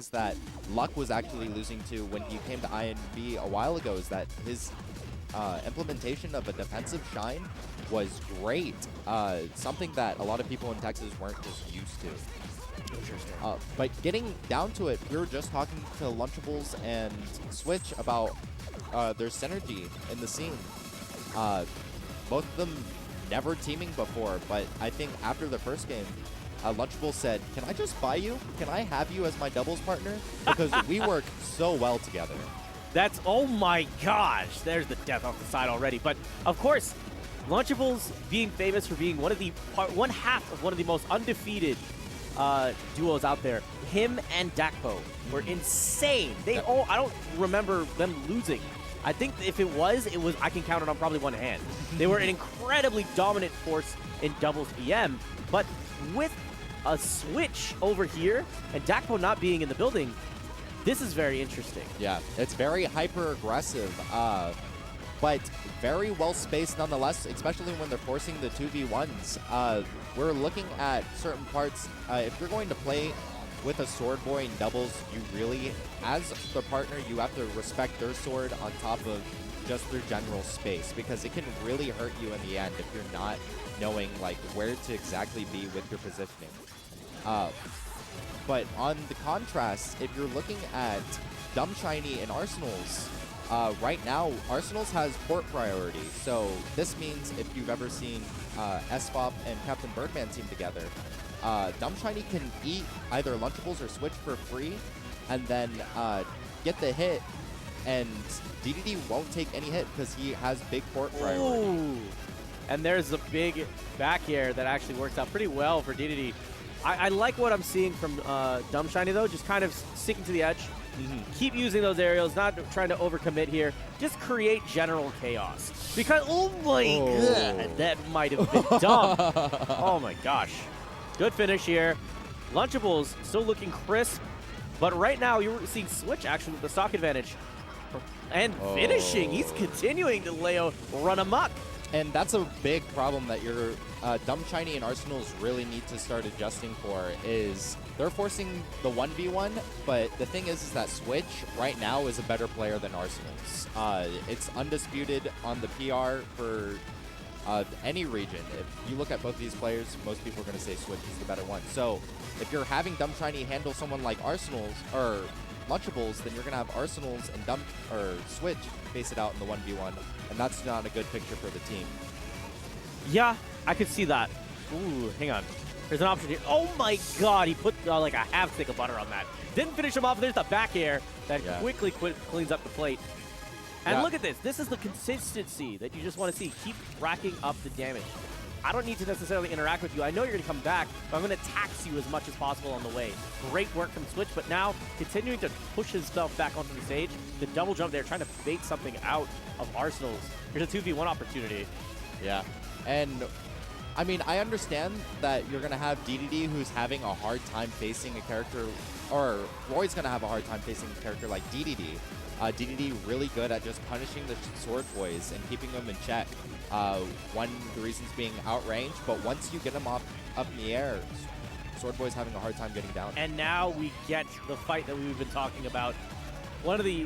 things that Luck was actually losing to when he came to INV a while ago is that his implementation of a defensive shine was great. Something that a lot of people in Texas weren't just used to. Interesting. But getting down to it, we were just talking to Lunchables and Switch about their synergy in the scene. Both of them never teaming before, but I think after the first game, Lunchables said, "Can I just buy you? Can I have you as my doubles partner? Because we work so well together." That's, oh my gosh, there's the death off the side already. But of course, Lunchables being famous for being one half of one of the most undefeated duos out there. Him and Dakpo were insane. I don't remember them losing. I think if it was, I can count it on probably one hand. They were an incredibly dominant force in doubles EM, but with a Switch over here and Dakpo not being in the building, this is very interesting. Yeah, it's very hyper-aggressive, but very well-spaced nonetheless, especially when they're forcing the 2v1s. We're looking at certain parts. If you're going to play with a sword boy in doubles, you really, as the partner, you have to respect their sword on top of just their general space, because it can really hurt you in the end if you're not knowing like where to exactly be with your positioning. But on the contrast, if you're looking at Dumshiny and Arsenals, right now, Arsenals has port priority. So this means if you've ever seen SFOP and Captain Birdman team together, Dumshiny can eat either Lunchables or Switch for free and then get the hit, and DDD won't take any hit because he has big port priority. Ooh. And there's a big back air that actually works out pretty well for DDD. I like what I'm seeing from Dumshiny, though, just kind of sticking to the edge. Keep using those aerials, not trying to overcommit here. Just create general chaos. Because, oh my god, that might have been dumb. Oh my gosh. Good finish here. Lunchables still looking crisp, but right now you're seeing Switch actually with the stock advantage. And finishing, he's continuing to run amok. And that's a big problem that your Dumshiny and Arsenals really need to start adjusting for, is they're forcing the 1v1, but the thing is that Switch right now is a better player than Arsenals. It's undisputed on the PR for any region. If you look at both of these players, most people are going to say Switch is the better one. So if you're having Dumshiny handle someone like Arsenals or Lunchables, then you're going to have Arsenals and Switch face it out in the 1v1, and that's not a good picture for the team. Yeah, I could see that. Ooh, hang on. There's an option here. Oh my god, he put like a half stick of butter on that. Didn't finish him off, there's the back air that quickly cleans up the plate. And look at this. This is the consistency that you just want to see. Keep racking up the damage. I don't need to necessarily interact with you. I know you're going to come back, but I'm going to tax you as much as possible on the way. Great work from Switch, but now continuing to push himself back onto the stage. The double jump there, trying to bait something out of Arsenals. Here's a 2v1 opportunity. Yeah, and I mean, I understand that you're going to have DDD who's having a hard time facing a character, or Roy's going to have a hard time facing a character like DDD. DDD really good at just punishing the sword boys and keeping them in check. One of the reasons being outrange, but once you get them up in the air, sword boys having a hard time getting down. And now we get the fight that we've been talking about. One of the...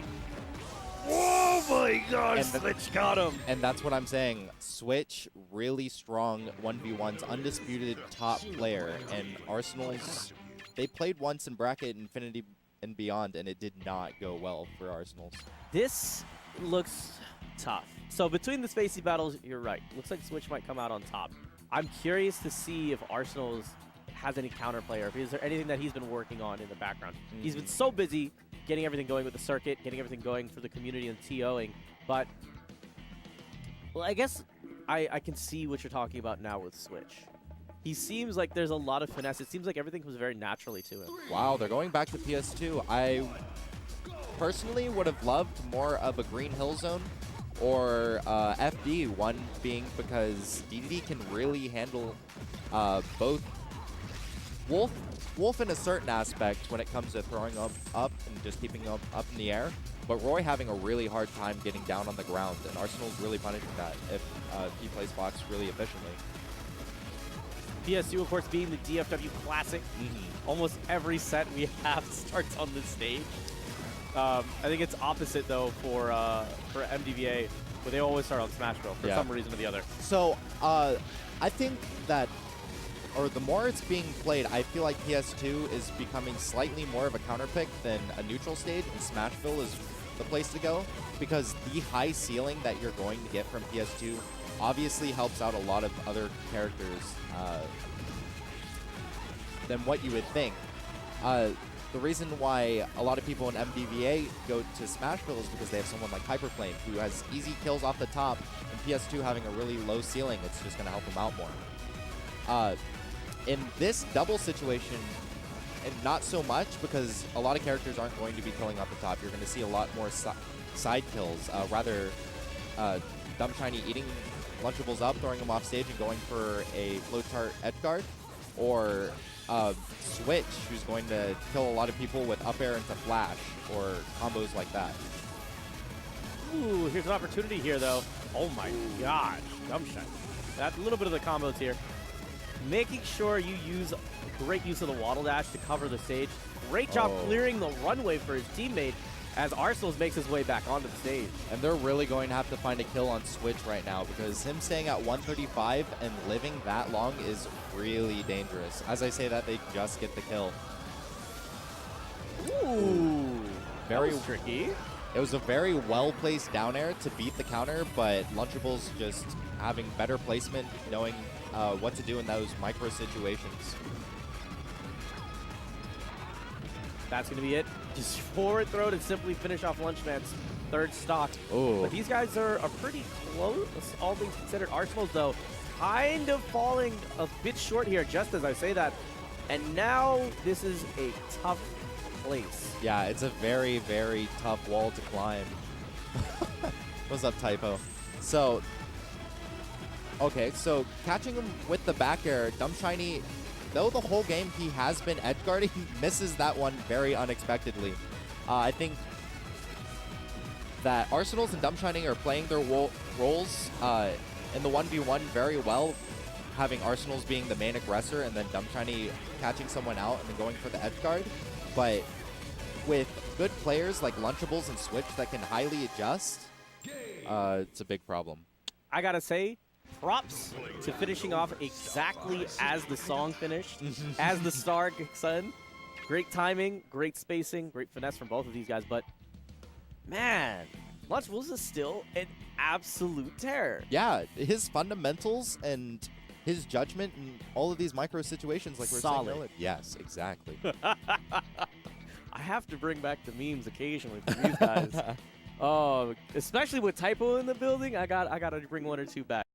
Oh my gosh, Switch got him! And that's what I'm saying. Switch, really strong 1v1s, undisputed top player, and Arsenals, they played once in bracket Infinity and beyond, and it did not go well for Arsenals. This looks tough. So between the spacey battles, you're right. Looks like Switch might come out on top. I'm curious to see if Arsenals has any counterplay, or if is there anything that he's been working on in the background. He's been so busy getting everything going with the circuit, getting everything going for the community and TOing, but well, I guess I can see what you're talking about now with Switch. He seems like there's a lot of finesse. It seems like everything comes very naturally to him. Wow, they're going back to PS2. I personally would have loved more of a Green Hill Zone or FD, one being because DDD can really handle both Wolf in a certain aspect when it comes to throwing up and just keeping him up in the air, but Roy having a really hard time getting down on the ground, and Arsenal's really punishing that if he plays box really efficiently. PS2, of course, being the DFW Classic. Almost every set we have starts on this stage. I think it's opposite, though, for MDVA, where they always start on Smashville for some reason or the other. So I think that, or the more it's being played, I feel like PS2 is becoming slightly more of a counter pick than a neutral stage, and Smashville is the place to go, because the high ceiling that you're going to get from PS2 obviously helps out a lot of other characters than what you would think. The reason why a lot of people in MDVA go to Smashville is because they have someone like Hyperflame, who has easy kills off the top, and PS2 having a really low ceiling, it's just going to help him out more. In this double situation, and not so much, because a lot of characters aren't going to be killing off the top. You're going to see a lot more side kills. Rather, Dumshiny eating Lunchables up, throwing them off stage, and going for a flowchart edge guard, or Switch, who's going to kill a lot of people with up air into flash, or combos like that. Ooh, here's an opportunity here, though. Oh my gosh, Dumshiny. That little bit of the combos here. Making sure you use great use of the waddle dash to cover the stage. Great job clearing the runway for his teammate as Arsenals makes his way back onto the stage. And they're really going to have to find a kill on Switch right now, because him staying at 135 and living that long is really dangerous. As I say that, they just get the kill. Ooh, very that was tricky. It was a very well-placed down air to beat the counter, but Lunchables just having better placement, knowing what to do in those micro situations. That's going to be it. Just forward throw to simply finish off Lunchman's third stock. Oh. But these guys are pretty close, all things considered. Arsenal's, though, kind of falling a bit short here, just as I say that. And now this is a tough place. Yeah, it's a very, very tough wall to climb. What's up, Typo? So, okay, so catching him with the back air, Dumshiny, though the whole game he has been edge guarding, misses that one very unexpectedly. I think that Arsenals and Dumshiny are playing their roles in the 1v1 very well, having Arsenals being the main aggressor and then Dumshiny catching someone out and then going for the edge guard. But with good players like Lunchables and Switch that can highly adjust, it's a big problem. I gotta say, props to finishing off exactly as the song finished, as the star sun. Great timing, great spacing, great finesse from both of these guys. But, man, Lunchables is still an absolute terror. Yeah, his fundamentals and his judgment in all of these micro situations, like we were saying earlier. Yes, exactly. I have to bring back the memes occasionally for these guys. Oh, especially with Typo in the building, I gotta bring one or two back.